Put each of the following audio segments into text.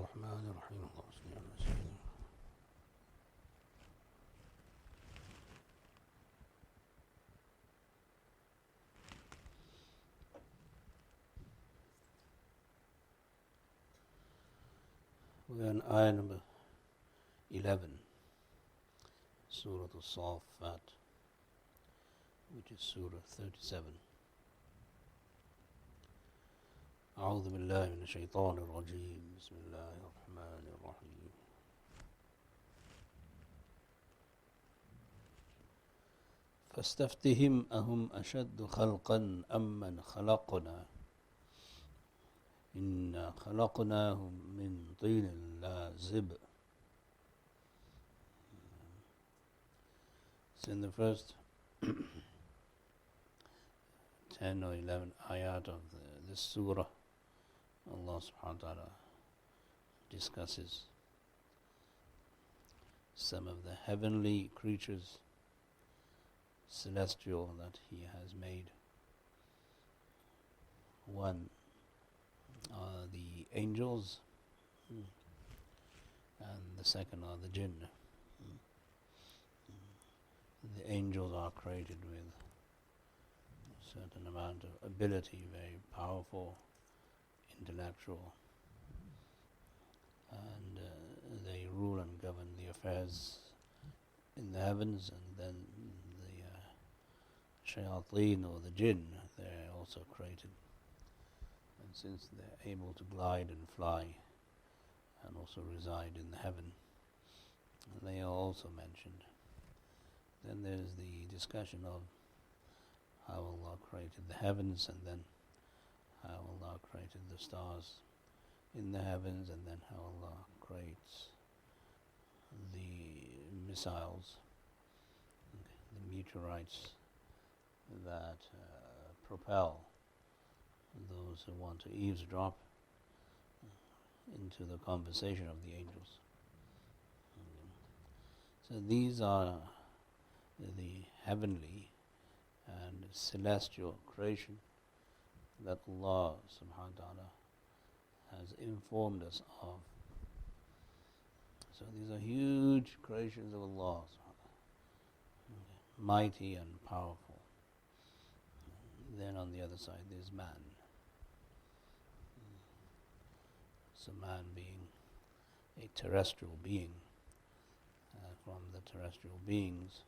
الرحمن الرحيم اللهم صل على سيدنا We're on ayah number 11, Surah Al-Saffat, which is Surah 37. أعوذ بالله من الشيطان الرجيم بسم الله الرحمن الرحيم فاستفتهم أهم أشد خلقا أم من خلقنا إنا خلقناهم من طين لازب. So in the first 10 or 11 ayat of this surah, Allah subhanahu wa ta'ala discusses some of the heavenly creatures, celestial, that He has made. One are the angels, and the second are the jinn. The angels are created with a certain amount of ability, very powerful, intellectual, and they rule and govern the affairs in the heavens. And then the shayateen, or the jinn, they're also created. And since they're able to glide and fly and also reside in the heaven, they are also mentioned. Then there's the discussion of how Allah created the heavens, and then how Allah created the stars in the heavens, and then how Allah creates the missiles, the meteorites that propel those who want to eavesdrop into the conversation of the angels. So these are the heavenly and celestial creation that Allah subhanahu wa ta'ala has informed us of. So these are huge creations of Allah, mighty and powerful. Then on the other side there's man. So man being a terrestrial being, from the terrestrial beings,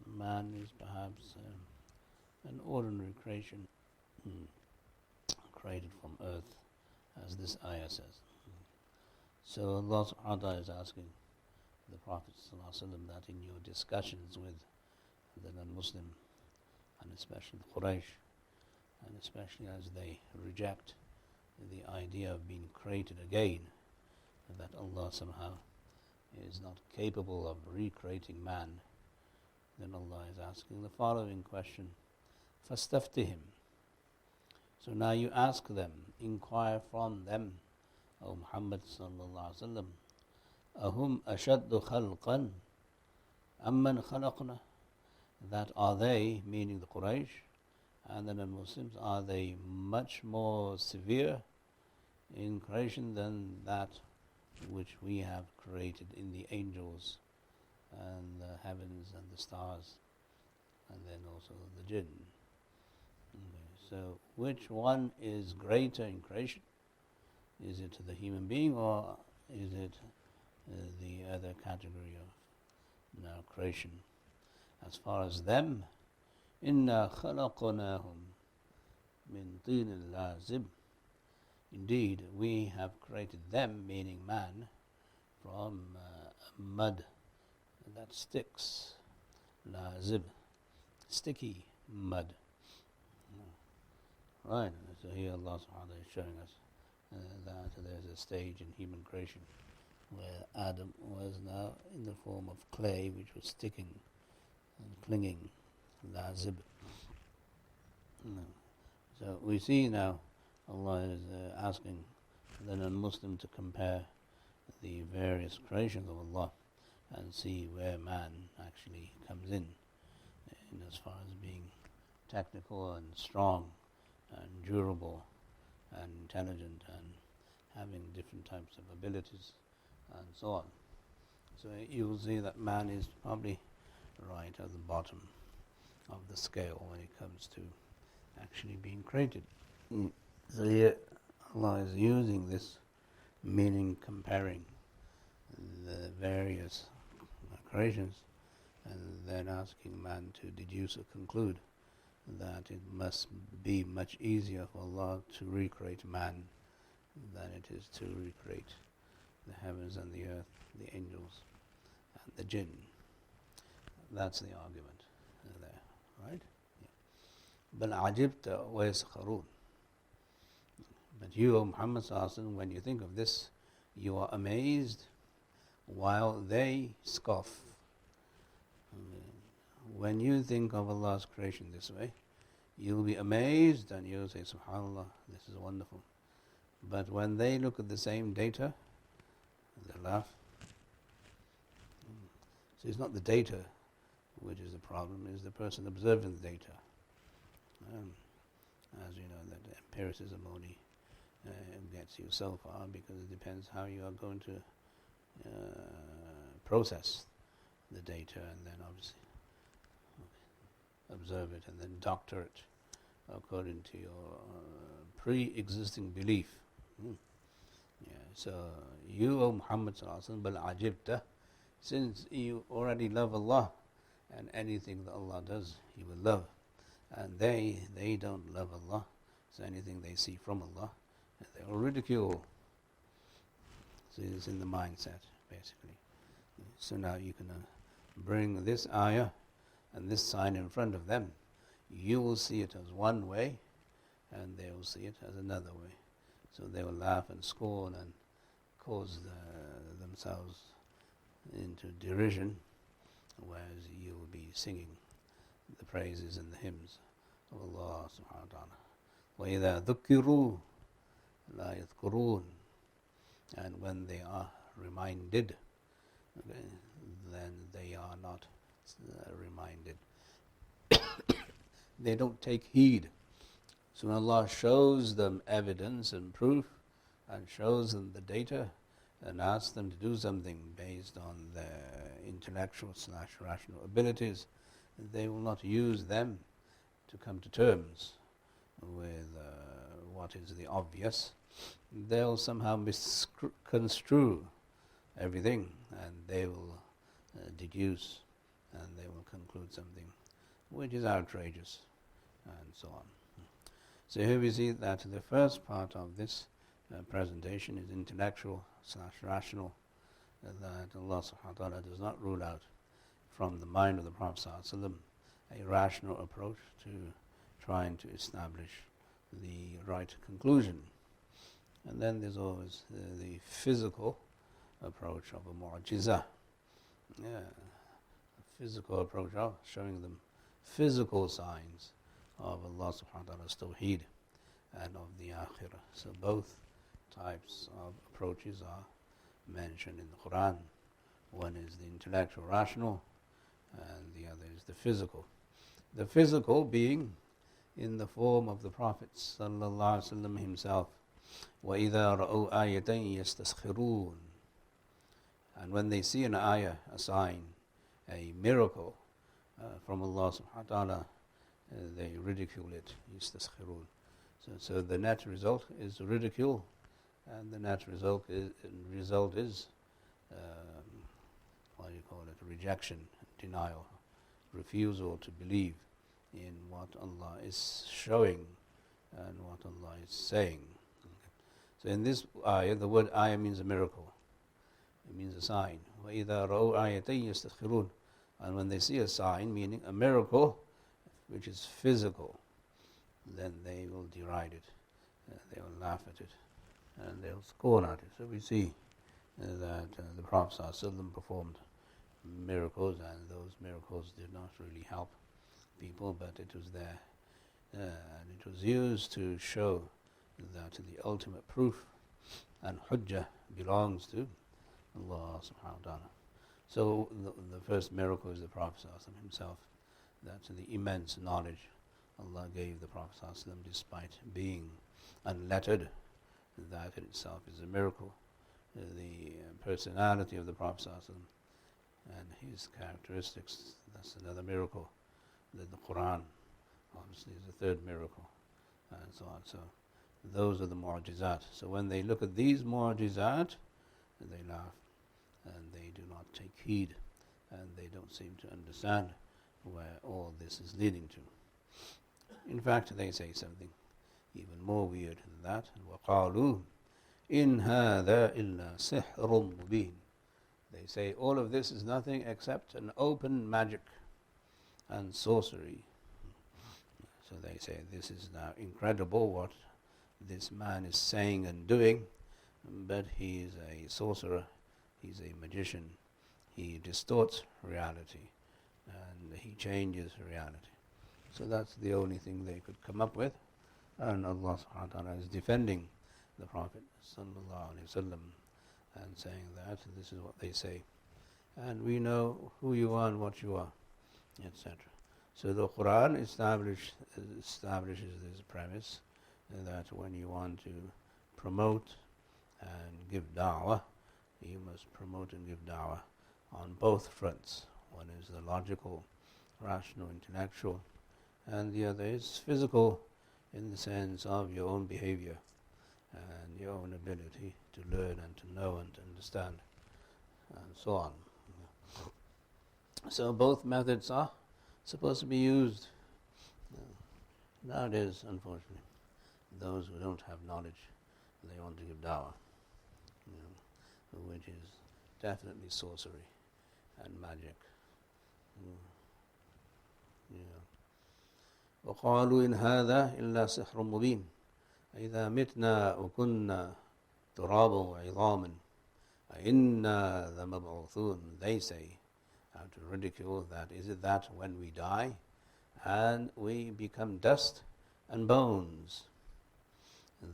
man is perhaps an ordinary creation, created from earth, as this ayah says. So Allah subhanahu wa ta'ala is asking the Prophet ﷺ that in your discussions with the non-Muslim, and especially the Quraysh, and especially as they reject the idea of being created again, that Allah somehow is not capable of recreating man, then Allah is asking the following question: فَاسْتَفْتِهِمْ. So now you ask them, inquire from them, O Muhammad sallallahu alaihi wasallam, أَهُمْ أَشَدُّ خَلْقًا أَمَّنْ خَلَقْنَا. That are they, meaning the Quraysh and the non-Muslims, are they much more severe in creation than that which we have created in the angels and the heavens and the stars, and then also the jinn? Okay, so which one is greater in creation? Is it the human being, or is it the other category of now creation? As far as them, إِنَّا خَلَقْنَاهُمْ مِنْ طِينٍ لَازِبٍ. Indeed, we have created them, meaning man, from mud that sticks, lazib, sticky mud. Right, so here Allah subhanahu wa ta'ala is showing us that there's a stage in human creation where Adam was now in the form of clay, which was sticking and clinging, lazib. So we see now Allah is asking the non-Muslim to compare the various creations of Allah and see where man actually comes in as far as being technical and strong and durable and intelligent and having different types of abilities and so on. So you will see that man is probably right at the bottom of the scale when it comes to actually being created. So here Allah is using this meaning, comparing the various creations, and then asking man to deduce or conclude that it must be much easier for Allah to recreate man than it is to recreate the heavens and the earth, the angels and the jinn. That's the argument there, right? بَلْ عَجِبْتَ وَيَسْخَرُونَ. But you, O Muhammad sallallahu alaihi wasallam, when you think of this, you are amazed while they scoff. When you think of Allah's creation this way, you'll be amazed and you'll say, SubhanAllah, this is wonderful. But when they look at the same data, they laugh. So it's not the data which is the problem, it's the person observing the data. As you know, that empiricism only gets you so far, because it depends how you are going to process the data and then obviously observe it and then doctor it according to your pre-existing belief. So you, O Muhammad sallallahu alaihi wasallam, bal ajibta, since you already love Allah and anything that Allah does, you will love, and they don't love Allah, so anything they see from Allah, they will ridicule. So it's in the mindset, basically. So now you can bring this ayah and this sign in front of them. You will see it as one way, and they will see it as another way. So they will laugh and scorn and cause themselves into derision, whereas you will be singing the praises and the hymns of Allah subhanahu wa ta'ala. وَإِذَا ذُكِّرُوا لَا يَذْكُرُونَ. And when they are reminded, okay, then they are not reminded. They don't take heed. So when Allah shows them evidence and proof and shows them the data and asks them to do something based on their intellectual/rational abilities, they will not use them to come to terms with what is the obvious. They'll somehow misconstrue everything, and they will deduce, and they will conclude something which is outrageous, and so on. So here we see that the first part of this presentation is intellectual/rational, that Allah subhanahu wa ta'ala does not rule out from the mind of the Prophet sallallahu alaihi wasallam a rational approach to trying to establish the right conclusion. And then there's always the physical approach of a mu'jizah. A physical approach of showing them physical signs of Allah subhanahu wa ta'ala's tawheed and of the akhirah. So both types of approaches are mentioned in the Quran. One is the intellectual rational, and the other is the physical. The physical being in the form of the Prophet sallallahu alaihi wasallam himself. وَإِذَا رَأَوْا آيَةً يَسْتَسْخِرُونَ. And when they see an ayah, a sign, a miracle from Allah subhanahu wa ta'ala, they ridicule it, يَسْتَسْخِرُونَ. So the net result is ridicule, and the net result is rejection, denial, refusal to believe in what Allah is showing and what Allah is saying. So in this ayah, the word ayah means a miracle. It means a sign. وَإِذَا رَأَوْا آيَةً يَسْتَسْخِرُونَ. And when they see a sign, meaning a miracle, which is physical, then they will deride it, they will laugh at it, and they will scorn at it. So we see that the Prophet ﷺ performed miracles, and those miracles did not really help people, but it was there, and it was used to show that the ultimate proof and hujjah belongs to Allah subhanahu wa ta'ala. So the first miracle is the Prophet ﷺ himself, that the immense knowledge Allah gave the Prophet ﷺ despite being unlettered, that in itself is a miracle. The personality of the Prophet ﷺ and his characteristics, that's another miracle. The Quran obviously is a third miracle, and so on. So those are the mu'jizat. So when they look at these mu'jizat, they laugh and they do not take heed, and they don't seem to understand where all this is leading to. In fact, they say something even more weird than that. وَقَالُوا إِنْ هَذَا إِلَّا سِحْرٌ مُبِينٌ. They say all of this is nothing except an open magic and sorcery. So they say this is now incredible what this man is saying and doing, but he is a sorcerer, he's a magician, he distorts reality and he changes reality. So that's the only thing they could come up with, and Allah subhanahu wa ta'ala is defending the Prophet sallallahu alaihi wasallam and saying that this is what they say, and we know who you are and what you are, etc. So the Quran establishes this premise that when you want to promote and give da'wah, you must promote and give da'wah on both fronts. One is the logical, rational, intellectual, and the other is physical in the sense of your own behavior and your own ability to learn and to know and to understand, and so on. So both methods are supposed to be used. Nowadays, unfortunately, those who don't have knowledge, they want to give da'wah, which is definitely sorcery and magic. وقالوا إن هذا إلا سحر مبين إذا متنا وكنا ترابا وعظاما أئنا لمبعوثون. They say, how to ridicule that, is it that when we die and we become dust and bones,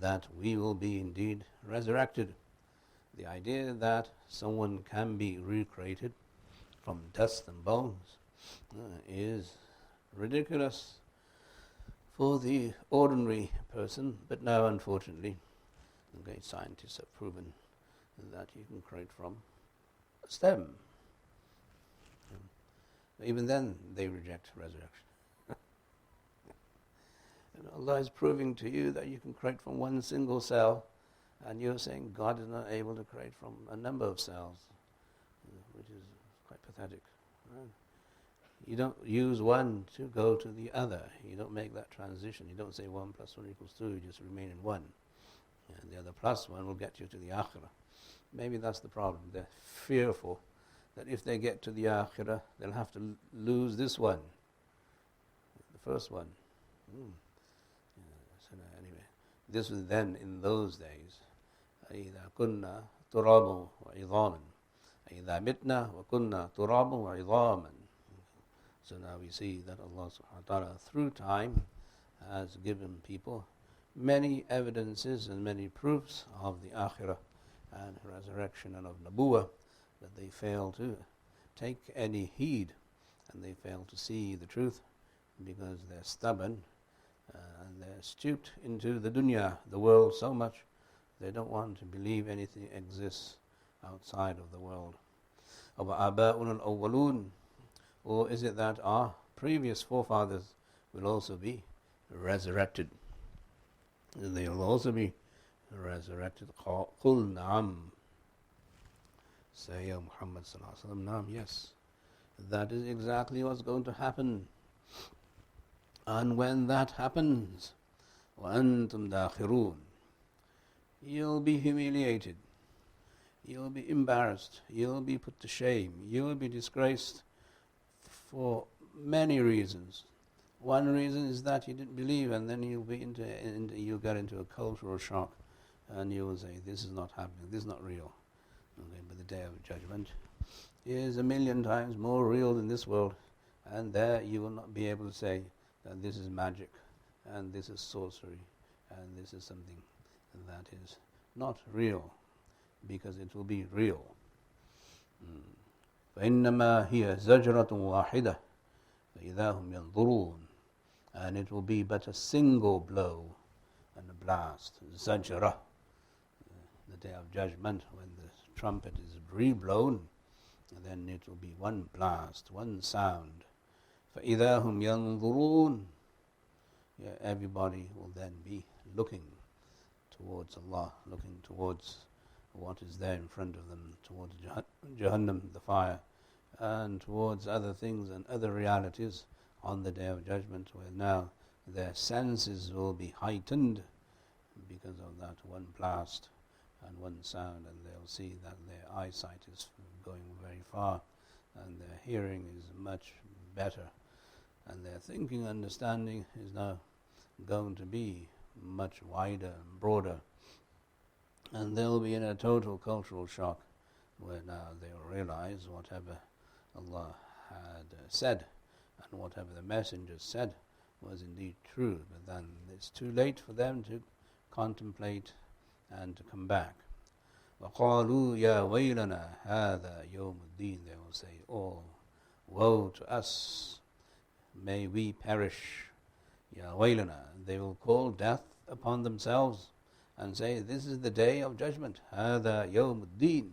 that we will be indeed resurrected? The idea that someone can be recreated from dust and bones is ridiculous for the ordinary person, but now unfortunately the great scientists have proven that you can create from a stem. Even then they reject resurrection. And Allah is proving to you that you can create from one single cell, and you're saying God is not able to create from a number of cells, which is quite pathetic. Right? You don't use one to go to the other. You don't make that transition. You don't say 1 + 1 = 2, you just remain in one. And the other plus one will get you to the akhirah. Maybe that's the problem. They're fearful that if they get to the akhirah, they'll have to lose this one, the first one. So anyway, this was then in those days. إِذَا كُنَّا تُرَابًا وَعِظَامًا إِذَا مِتْنَا وَكُنَّا تُرَابًا وَعِظَامًا. So now we see that Allah subhanahu wa ta'ala through time has given people many evidences and many proofs of the akhirah and resurrection and of nabuwah, but they fail to take any heed and they fail to see the truth because they're stubborn and they're stooped into the dunya, the world, so much they don't want to believe anything exists outside of the world. وَآبَاؤُنَا الْأَوَّلُونَ. Or is it that our previous forefathers will also be resurrected? They will also be resurrected. قُلْ نَعَمْ. Say, O Muhammad sallallahu alaihi wasallam, naam, yes. That is exactly what's going to happen. And when that happens, وَأَنْتُمْ دَاخِرُونَ, you'll be humiliated, you'll be embarrassed, you'll be put to shame, you'll be disgraced for many reasons. One reason is that you didn't believe, and then you'll get into a cultural shock, and you will say, this is not happening, this is not real. Okay, but the day of judgment is 1,000,000 times more real than this world, and there you will not be able to say that this is magic, and this is sorcery, and this is something that is not real, because it will be real. فَإِنَّمَا هِيَ زَجْرَةٌ وَاحِدَةٌ فَإِذَا هُمْ يَنْظُرُونَ. And it will be but a single blow and a blast, zajra. the day of judgment, when the trumpet is reblown, then it will be one blast, one sound. فَإِذَا هُمْ يَنظُرُونَ. Everybody will then be looking towards Allah, looking towards what is there in front of them, towards Jahannam, the fire, and towards other things and other realities on the Day of Judgment, where now their senses will be heightened because of that one blast and one sound, and they'll see that their eyesight is going very far, and their hearing is much better, and their thinking understanding is now going to be much wider and broader, and they'll be in a total cultural shock, where now they'll realize whatever Allah had said and whatever the messengers said was indeed true, but then it's too late for them to contemplate and to come back. وَقَالُوا يَا وَيْلَنَا هَذَا يَوْمُ الدِّينِ. They will say, oh, woe to us, may we perish. Ya waylana. They will call death upon themselves and say, this is the day of judgment. هَذَا يَوْمُ الدِّينِ.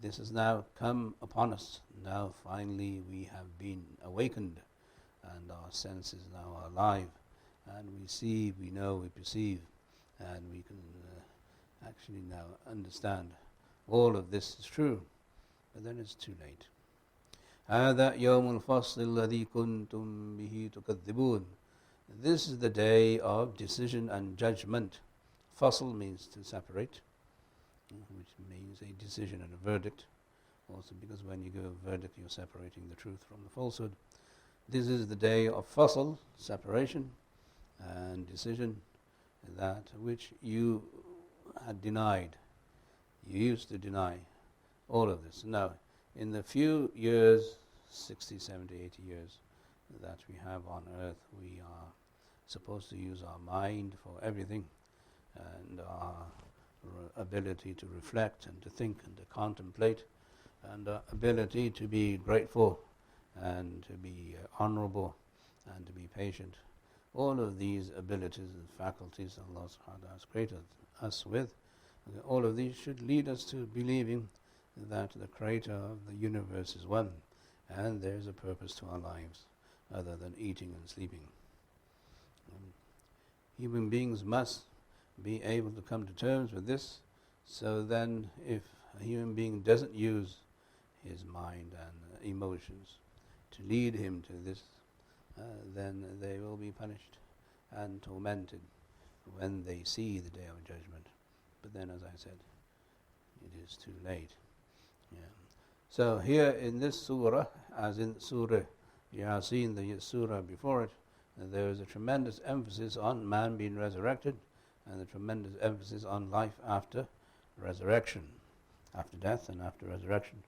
This has now come upon us. Now finally we have been awakened, and our senses now are alive, and we see, we know, we perceive, and we can actually now understand all of this is true, but then it's too late. هَذَا يَوْمُ الْفَصْلِ الَّذِي كُنْتُمْ بِهِ تُكَذِّبُونَ. This is the day of decision and judgment. Fasl means to separate, which means a decision and a verdict. Also because when you give a verdict, you're separating the truth from the falsehood. This is the day of fasl, separation and decision, that which you had denied. You used to deny all of this. Now, in the few years, 60, 70, 80 years that we have on earth, we are supposed to use our mind for everything, and our ability to reflect and to think and to contemplate, and our ability to be grateful and to be honorable and to be patient. All of these abilities and faculties Allah subhanahu wa ta'ala has created us with, all of these should lead us to believing that the creator of the universe is one, and there is a purpose to our lives other than eating and sleeping. Human beings must be able to come to terms with this, so then if a human being doesn't use his mind and emotions to lead him to this, then they will be punished and tormented when they see the Day of Judgment. But then, as I said, it is too late. Yeah. So here in this surah, as in Surah Yasin, the surah before it, there is a tremendous emphasis on man being resurrected, and a tremendous emphasis on life after resurrection, after death and after resurrection,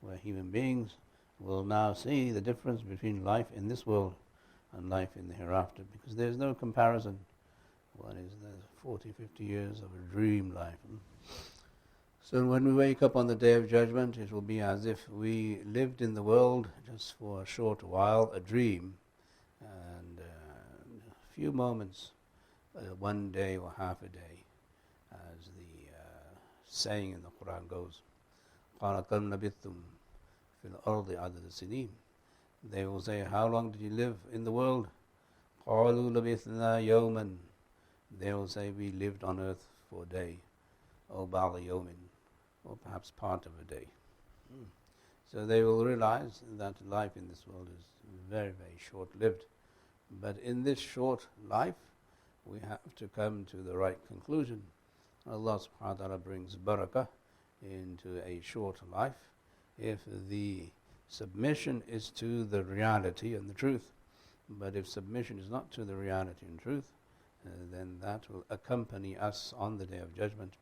where human beings will now see the difference between life in this world and life in the hereafter, because there's no comparison. One is the 40, 50 years of a dream life. So when we wake up on the Day of Judgment, it will be as if we lived in the world just for a short while, a dream, and a few moments, one day or half a day, as the saying in the Quran goes, قَالَ كَمْ لَبِثْتُمْ فِي الْأَرْضِ عَدَدَ السِّنِينَ. They will say, how long did you live in the world? قَالُوا لَبِثْنَا يَوْمًا. They will say, we lived on earth for a day, or بَعْضَ يَوْمٍ, or perhaps part of a day. So they will realize that life in this world is very, very short-lived. But in this short life, we have to come to the right conclusion. Allah subhanahu wa ta'ala brings barakah into a short life if the submission is to the reality and the truth. But if submission is not to the reality and truth, then that will accompany us on the Day of Judgment.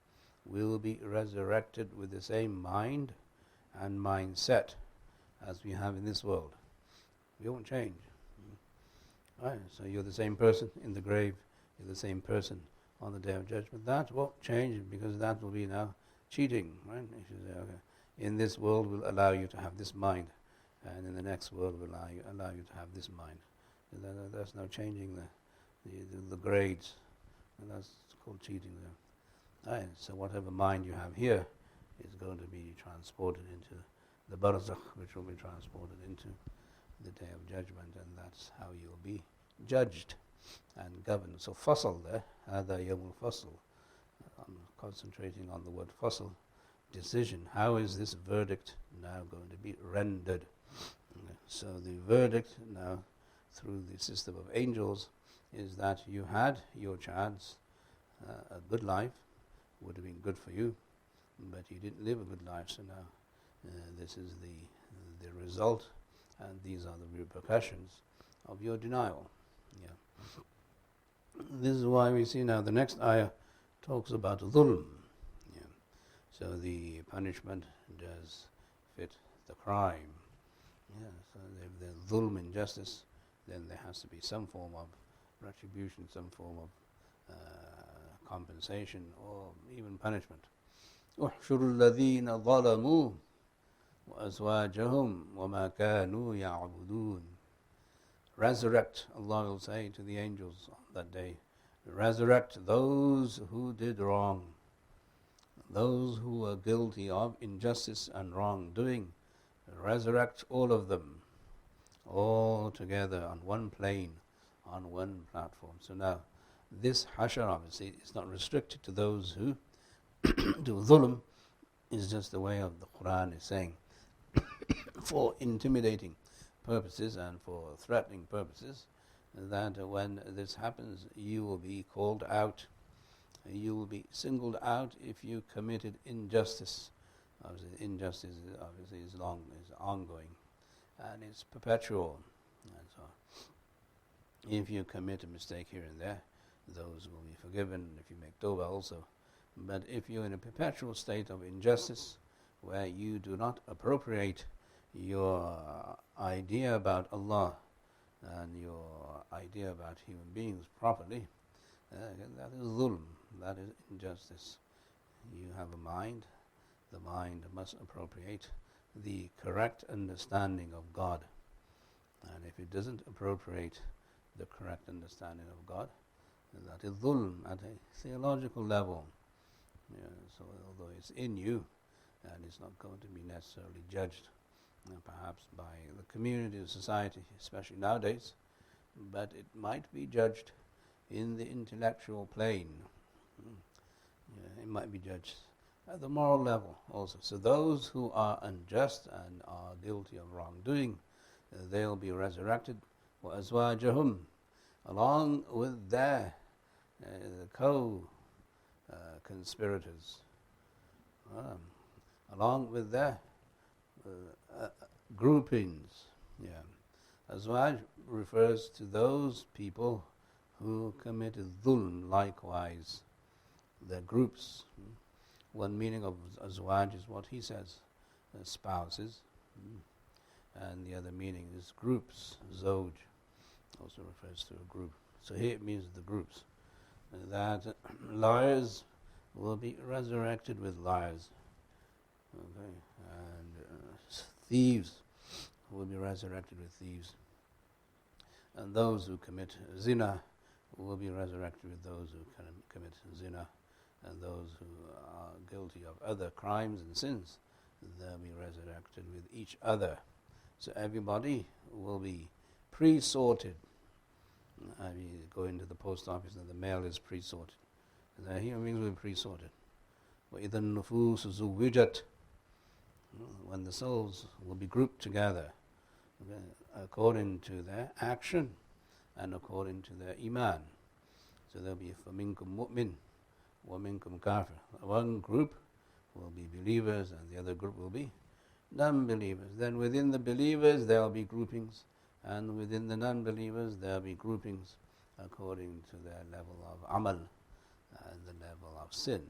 We will be resurrected with the same mind and mindset as we have in this world. We won't change. Right? So you're the same person in the grave, you're the same person on the Day of Judgment. That won't change, because that will be now cheating. Right? If you say, okay, in this world we'll allow you to have this mind, and in the next world we'll allow you to have this mind. There's no changing the grades, and that's called cheating there. Right? So whatever mind you have here is going to be transported into the barzakh, which will be transported into the day of judgment, and that's how you'll be judged and governed. So fasl there, hada yawmul fasl. I'm concentrating on the word fasl, decision. How is this verdict now going to be rendered? So the verdict now, through the system of angels, is that you had your chance, a good life would have been good for you, but you didn't live a good life, so now this is the result, and these are the repercussions of your denial. Yeah. This is why we see now the next ayah talks about dhulm. Yeah. So the punishment does fit the crime. Yeah. So if there's dhulm, injustice, then there has to be some form of retribution, some form of compensation, or even punishment. احشر الذين ظلموا وأزواجهم وما كانوا يعبدون. Resurrect, Allah will say to the angels on that day, resurrect those who did wrong, those who were guilty of injustice and wrongdoing. Resurrect all of them, all together on one plane, on one platform. So now, this hashar obviously is not restricted to those who do dhulm. Is just the way of the Quran is saying, for intimidating purposes and for threatening purposes, that when this happens, you will be called out, you will be singled out if you committed injustice. Obviously, injustice is ongoing, and it's perpetual. And so, if you commit a mistake here and there, those will be forgiven if you make tawbah also. But if you're in a perpetual state of injustice, where you do not appropriate your idea about Allah and your idea about human beings properly, that is dhulm, that is injustice. You have a mind, the mind must appropriate the correct understanding of God. And if it doesn't appropriate the correct understanding of God, that is dhulm at a theological level. Yeah, so although it's in you, and it's not going to be necessarily judged, perhaps by the community or society, especially nowadays, but it might be judged in the intellectual plane. Yeah, it might be judged at the moral level also. So those who are unjust and are guilty of wrongdoing, they'll be resurrected, وَأَزْوَاجَهُمْ, along with their co-conspirators, along with their groupings. Yeah. Azwaj refers to those people who committed dhulm likewise, their groups. One meaning of azwaj is what he says, spouses, and the other meaning is groups. Zawj also refers to a group. So here it means the groups. That liars will be resurrected with liars. Okay, and thieves will be resurrected with thieves. And those who commit zina will be resurrected with those who commit zina. And those who are guilty of other crimes and sins, they'll be resurrected with each other. So everybody will be pre-sorted. You go into the post office and the mail is pre-sorted. The human beings will be pre-sorted. وَإِذَا النُّفُوسُ زُوِّجَتْ, when the souls will be grouped together, okay, according to their action and according to their iman. So there'll be فَمِنْكُمْ مُؤْمِنٌ وَمِنْكُمْ كَافِرٌ. One group will be believers and the other group will be non-believers. Then within the believers there will be groupings, and within the non-believers there will be groupings according to their level of amal and the level of sin.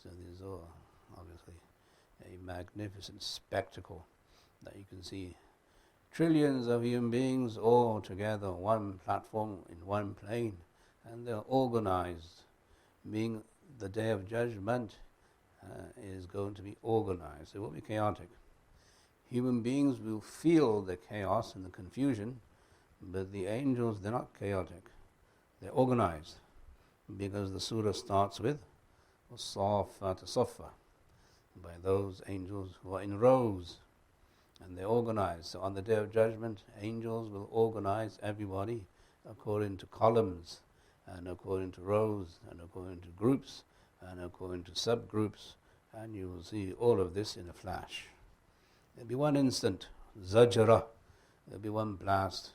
So this is all obviously a magnificent spectacle that you can see trillions of human beings all together on one platform, in one plane, and they're organized. Being the day of judgment is going to be organized. It will be chaotic. Human beings will feel the chaos and the confusion, but the angels, they're not chaotic. They're organized, because the surah starts with وَالصَّافَّاتِ صَفًّا, by those angels who are in rows, and they organize. So on the Day of Judgment, angels will organize everybody according to columns, and according to rows, and according to groups, and according to subgroups, and you will see all of this in a flash. There'll be one instant, zajra, there'll be one blast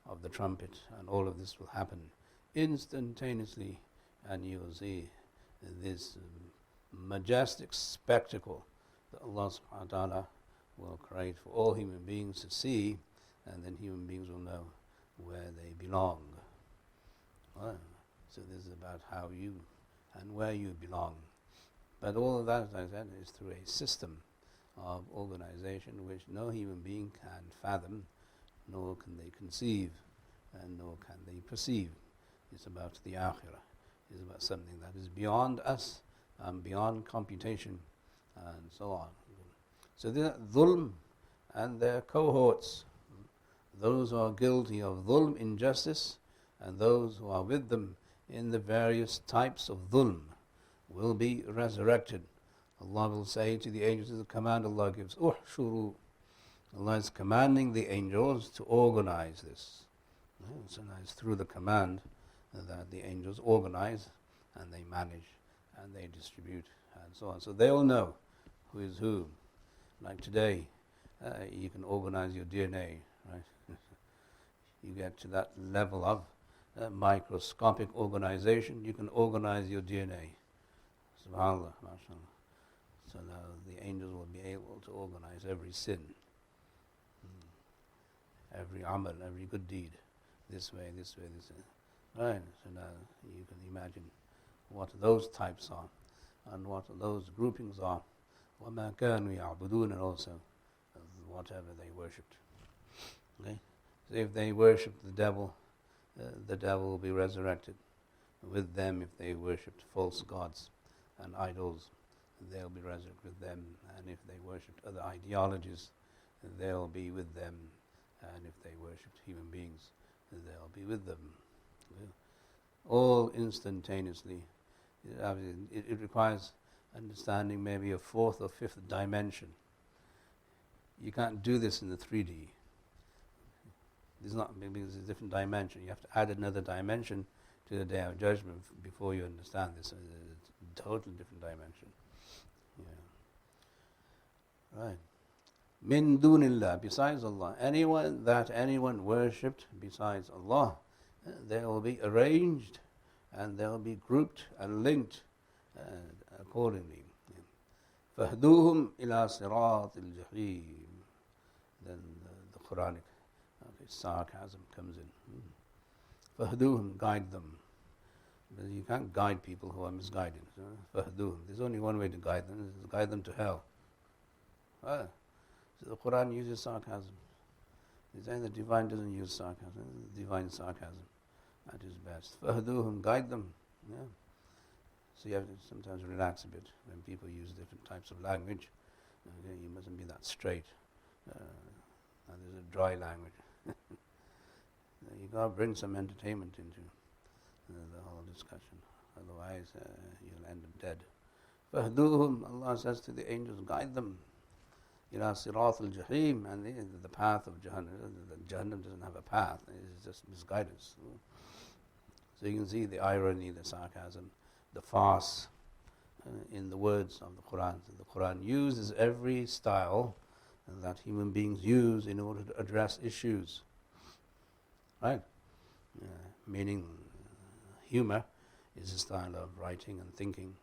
of the trumpet, and all of this will happen instantaneously, and you will see this majestic spectacle that Allah subhanahu wa ta'ala will create for all human beings to see, and then human beings will know where they belong. Well, so this is about how you and where you belong. But all of that, as I said, is through a system of organization which no human being can fathom, nor can they conceive, and nor can they perceive. It's about the akhirah. It's about something that is beyond us, beyond computation, and so on. So there are dzulm and their cohorts, those who are guilty of dzulm, injustice, and those who are with them in the various types of dhulm will be resurrected. Allah will say to the angels, the command Allah gives, uhshuru. Allah is commanding the angels to organize this. So now it's through the command that the angels organize, and they manage, and they distribute, and so on. So they all know who is who. Like today, you can organize your DNA, right? You get to that level of microscopic organization, you can organize your DNA. SubhanAllah, mashallah. So now the angels will be able to organize every sin, every amal, every good deed, this way, this way, this way. Right, so now you can imagine what those types are, and what those groupings are. وَمَا كَانُوا يَعْبُدُونَ, and also whatever they worshipped. Okay? So if they worship the devil will be resurrected with them. If they worshipped false gods and idols, they'll be resurrected with them. And if they worshipped other ideologies, they'll be with them. And if they worshipped human beings, they'll be with them. All instantaneously. It requires understanding maybe a fourth or fifth dimension. You can't do this in the 3D. It's not, because it's a different dimension. You have to add another dimension to the Day of Judgment before you understand this. It's a totally different dimension. Yeah. Right. Min dunillah, besides Allah. Anyone worshipped besides Allah, they will be arranged, and they will be grouped and linked accordingly. فَهْدُوهُمْ إِلَى صِرَاطِ الْجَحِيمِ. Then the Quranic sarcasm comes in. فَهْدُوهُمْ, guide them. But you can't guide people who are misguided. فَهْدُوهُمْ, there's only one way to guide them, is to guide them to hell. So the Quran uses sarcasm. He's saying the divine doesn't use sarcasm. The divine sarcasm, that is best. فَهْدُوهُمْ, guide them. Yeah. So you have to sometimes relax a bit when people use different types of language. Okay, you mustn't be that straight. And there's a dry language. You got to bring some entertainment into the whole discussion. Otherwise, you'll end up dead. فَهْدُوهُمْ, Allah says to the angels, guide them. إِلَى صِرَاطِ الْجَحِيمِ, and the path of Jahannam. Jahannam doesn't have a path, it's just misguidance. So you can see the irony, the sarcasm, the farce in the words of the Quran. So the Quran uses every style that human beings use in order to address issues. Right? Meaning, humor is a style of writing and thinking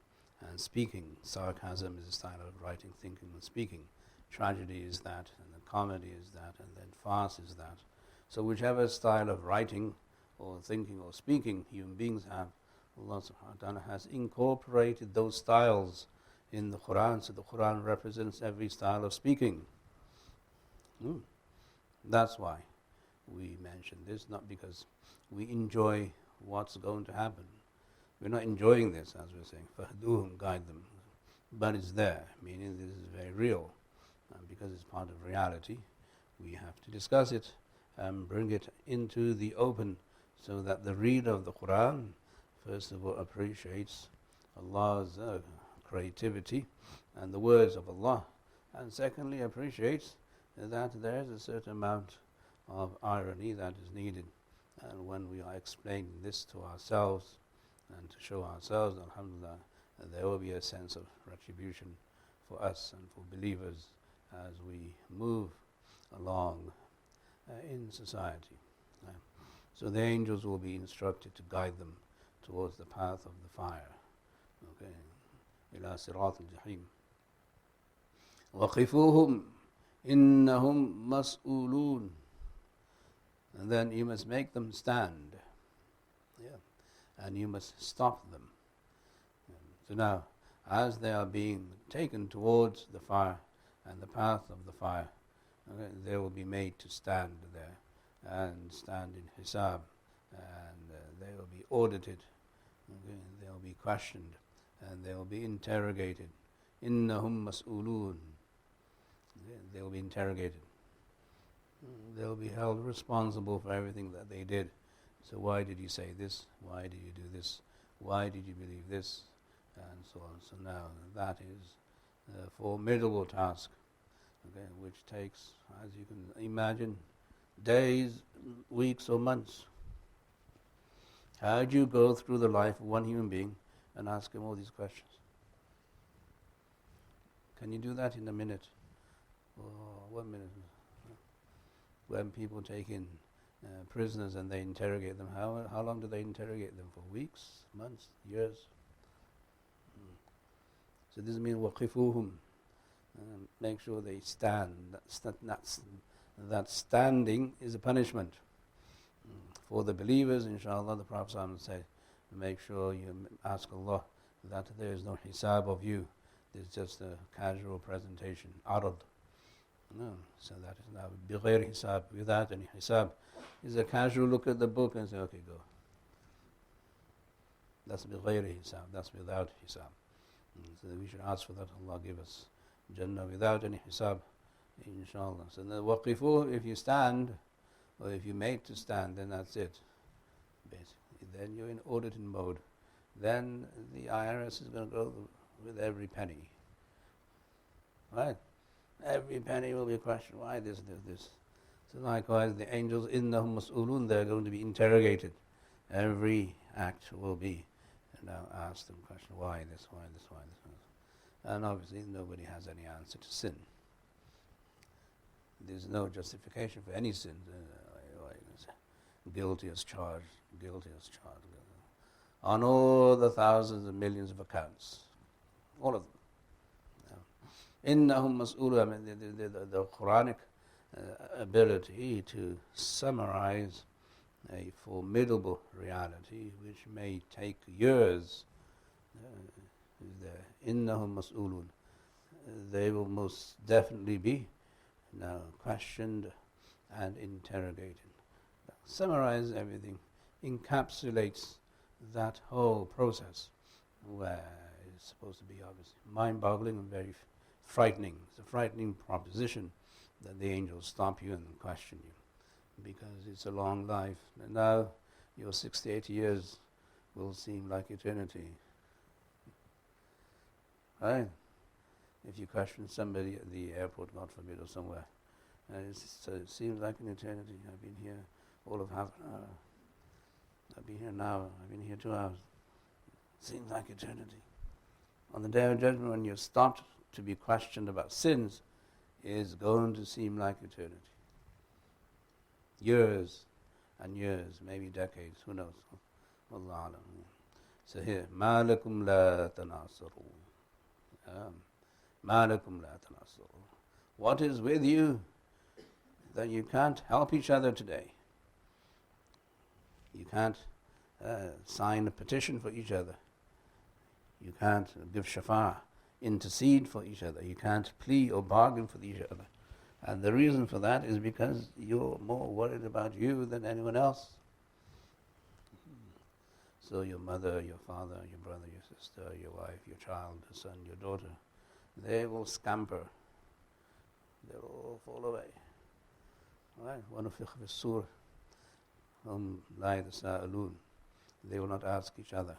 and speaking. Sarcasm is a style of writing, thinking and speaking. Tragedy is that, and the comedy is that, and then farce is that. So whichever style of writing or thinking or speaking human beings have, Allah subhanahu wa ta'ala has incorporated those styles in the Quran. So the Quran represents every style of speaking. That's why we mention this, not because we enjoy what's going to happen. We're not enjoying this, as we're saying. فَهْدُوهُمْ, guide them. But it's there, meaning this is very real. And because it's part of reality, we have to discuss it and bring it into the open, so that the reader of the Quran, first of all, appreciates Allah's creativity and the words of Allah, and secondly appreciates that there is a certain amount of irony that is needed. And when we are explaining this to ourselves and to show ourselves, alhamdulillah, there will be a sense of retribution for us and for believers as we move along in society. So the angels will be instructed to guide them towards the path of the fire. Okay, ila sirat al-jahim. وَقِفُوهُمْ إِنَّهُمْ مَسْئُولُونَ. And then you must make them stand. Yeah. And you must stop them. So now, as they are being taken towards the fire and the path of the fire, okay, they will be made to stand there and stand in hisab, and they will be audited, okay, they will be questioned, and they will be interrogated. إِنَّهُمْ مَسْئُولُونَ. They will be interrogated. They will be held responsible for everything that they did. So why did you say this? Why did you do this? Why did you believe this? And so on. So now that is a formidable task, okay, which takes, as you can imagine, days, weeks or months. How do you go through the life of one human being and ask him all these questions? Can you do that in a minute? Or 1 minute? When people take in prisoners and they interrogate them, how long do they interrogate them for? Weeks, months, years? So this means وَقِفُوهُمْ. Make sure they stand. That standing is a punishment. For the believers, inshallah, the Prophet said, make sure you ask Allah that there is no hisab of you. There's just a casual presentation, arad. No, so that is now بغير hisab, without any hisab. Is a casual look at the book and say, okay, go. That's بغير hisab, that's without hisab. So we should ask for that. Allah give us Jannah without any hisab, inshallah. So the waqifu, if you stand, or if you made to stand, then that's it. Basically, then you're in auditing mode. Then the IRS is going to go with every penny. Right? Every penny will be a question. Why this? So likewise, the angels, innahum mas'ulun, they're going to be interrogated. Every act will be now asked them question, why this? And obviously nobody has any answer to sin. There's no justification for any sin. Guilty as charged. On all the thousands and millions of accounts. All of them. Innahum mas'ulu, I mean, the Quranic ability to summarize a formidable reality which may take years. Innahum mas'ulun. They will most definitely be now questioned and interrogated. Summarize everything, encapsulates that whole process, where it's supposed to be obviously mind-boggling and very frightening. It's a frightening proposition that the angels stop you and question you, because it's a long life. And now your 60-80 years will seem like eternity. Right? If you question somebody at the airport, God forbid, or somewhere, it seems like an eternity. I've been here all of half an hour. I've been here an hour. I've been here 2 hours. It seems like eternity. On the Day of Judgment, when you're stopped to be questioned about sins, is going to seem like eternity. Years and years, maybe decades, who knows? Wallahu alam. So here, مَا لَكُمْ لَا تَنَاصَرُونَ. مَا لَكُمْ لَا تَنَاصَرُونَ. What is with you that you can't help each other today? You can't sign a petition for each other. You can't give shafa'ah, intercede for each other. You can't plea or bargain for each other. And the reason for that is because you're more worried about you than anyone else. So your mother, your father, your brother, your sister, your wife, your child, your son, your daughter, they will scamper. They'll all fall away. Right? وَنُفِخْ فِي الصُّورِ هُمْ لَا يَتَسَاءَلُونَ. They will not ask each other.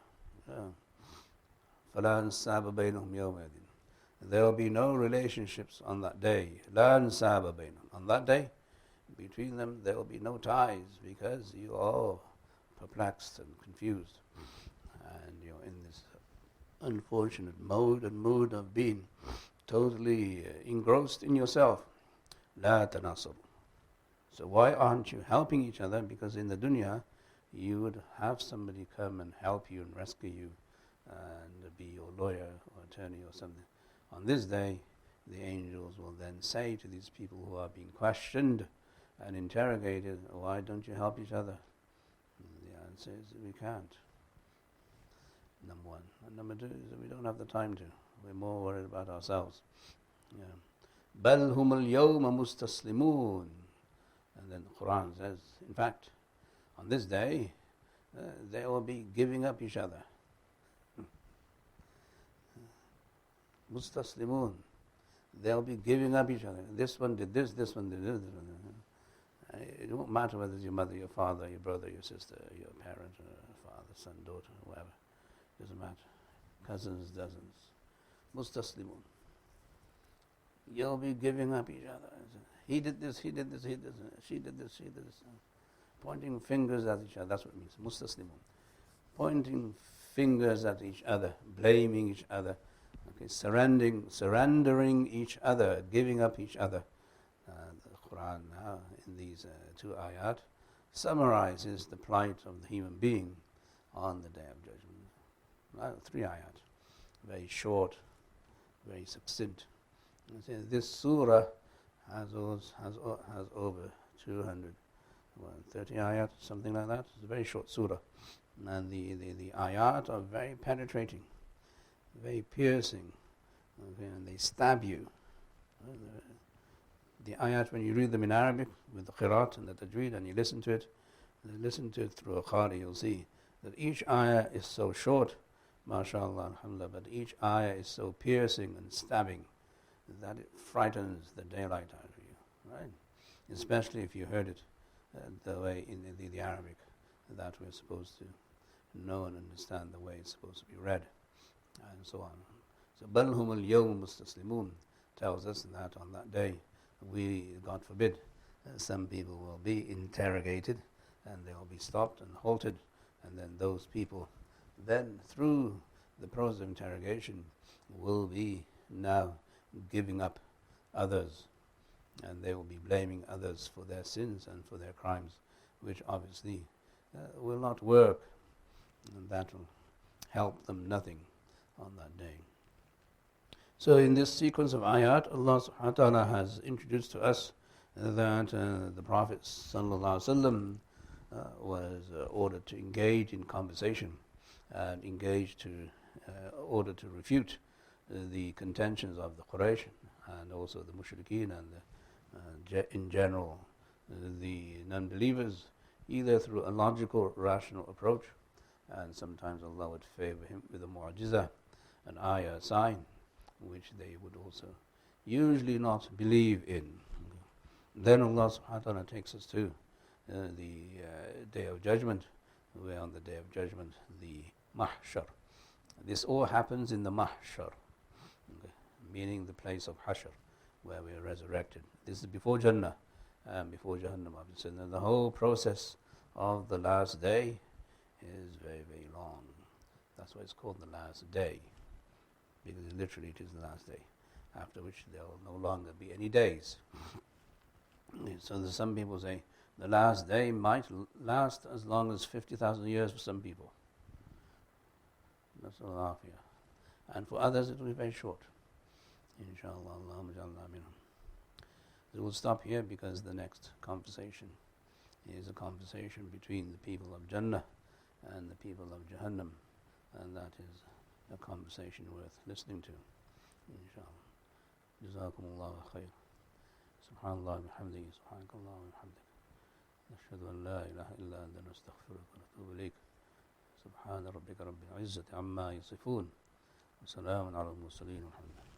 فَلَا أَنْسَابَ بَيْنَهُمْ يَوْمَئِذٍ. There will be no relationships on that day. لَا أَنْسَابَ بَيْنَهُمْ. On that day, between them there will be no ties, because you are all perplexed and confused, and you're in this unfortunate mode and mood of being totally engrossed in yourself. لَا تَنَاصَرُوا. So why aren't you helping each other? Because in the dunya, you would have somebody come and help you and rescue you and be your lawyer or attorney or something. On this day, the angels will then say to these people who are being questioned and interrogated, why don't you help each other? And the answer is, we can't. Number one. And number two is that we don't have the time to. We're more worried about ourselves. بَلْ هُمُ الْيَوْمَ مُسْتَسْلِمُونَ. And then the Quran says, in fact, on this day, they will be giving up each other. Mustaslimun. They'll be giving up each other. This one did this one did this one. It won't matter whether it's your mother, your father, your brother, your sister, your parent, father, son, daughter, whoever. Doesn't matter. Cousins, dozens. Mustaslimun. You'll be giving up each other. He did this, he did this, he did this, she did this, she did this. Pointing fingers at each other, that's what it means. Mustaslimun. Pointing fingers at each other, blaming each other, surrendering each other, giving up each other. The Quran now, in these two ayat, summarizes the plight of the human being on the Day of Judgment. 3 ayat, very short, very succinct. This surah has over 230 ayat, something like that. It's a very short surah. And the ayat are very penetrating, very piercing, and they stab you. The ayat, when you read them in Arabic with the qiraat and the tajweed, and you listen to it through a qari, you'll see that each ayah is so short, mashallah, alhamdulillah, but each ayah is so piercing and stabbing that it frightens the daylight out of you, right? Especially if you heard it the way in the Arabic that we're supposed to know and understand, the way it's supposed to be read, and so on. So, بَلْ هُمُ الْيَوْمُ مُسْتَسْلِمُونَ tells us that on that day, God forbid, some people will be interrogated and they will be stopped and halted, and then those people, then through the process of interrogation, will be now giving up others, and they will be blaming others for their sins and for their crimes, which obviously will not work, and that will help them nothing on that day. So in this sequence of ayat, Allah subhanahu wa ta'ala has introduced to us that the Prophet sallallahu alaihi wasallam was ordered to engage in conversation and order to refute the contentions of the Quraysh and also the mushrikeen and in general the non-believers, either through a logical, rational approach, and sometimes Allah would favor him with a mu'jiza, an ayah, a sign, which they would also usually not believe in. Then Allah subhanahu wa ta'ala takes us to the Day of Judgment, where on the Day of Judgment, the mahshar. This all happens in the mahshar, meaning the place of hashr, where we are resurrected. This is before Jannah and before Jahannam. So the whole process of the last day is very, very long. That's why it's called the last day, because literally it is the last day, after which there will no longer be any days. So there's some people say the last day might last as long as 50,000 years for some people. That's all. And for others it will be very short. Inshallah, Allahumma ja'alna minhum. So we'll stop here, because the next conversation is a conversation between the people of Jannah and the people of Jahannam, and that is a conversation worth listening to. Inshallah. Jazakumullahu khair. Subhanallah wa bihamdihi, subhanakallah wa bihamdik. Nashhadu an la ilaha illa anta nastaghfiruka wa natubu ilayk. Subhana rabbika rabbil izzati amma yasifun. Wa salamun ala al-mursaleen walhamdulillah.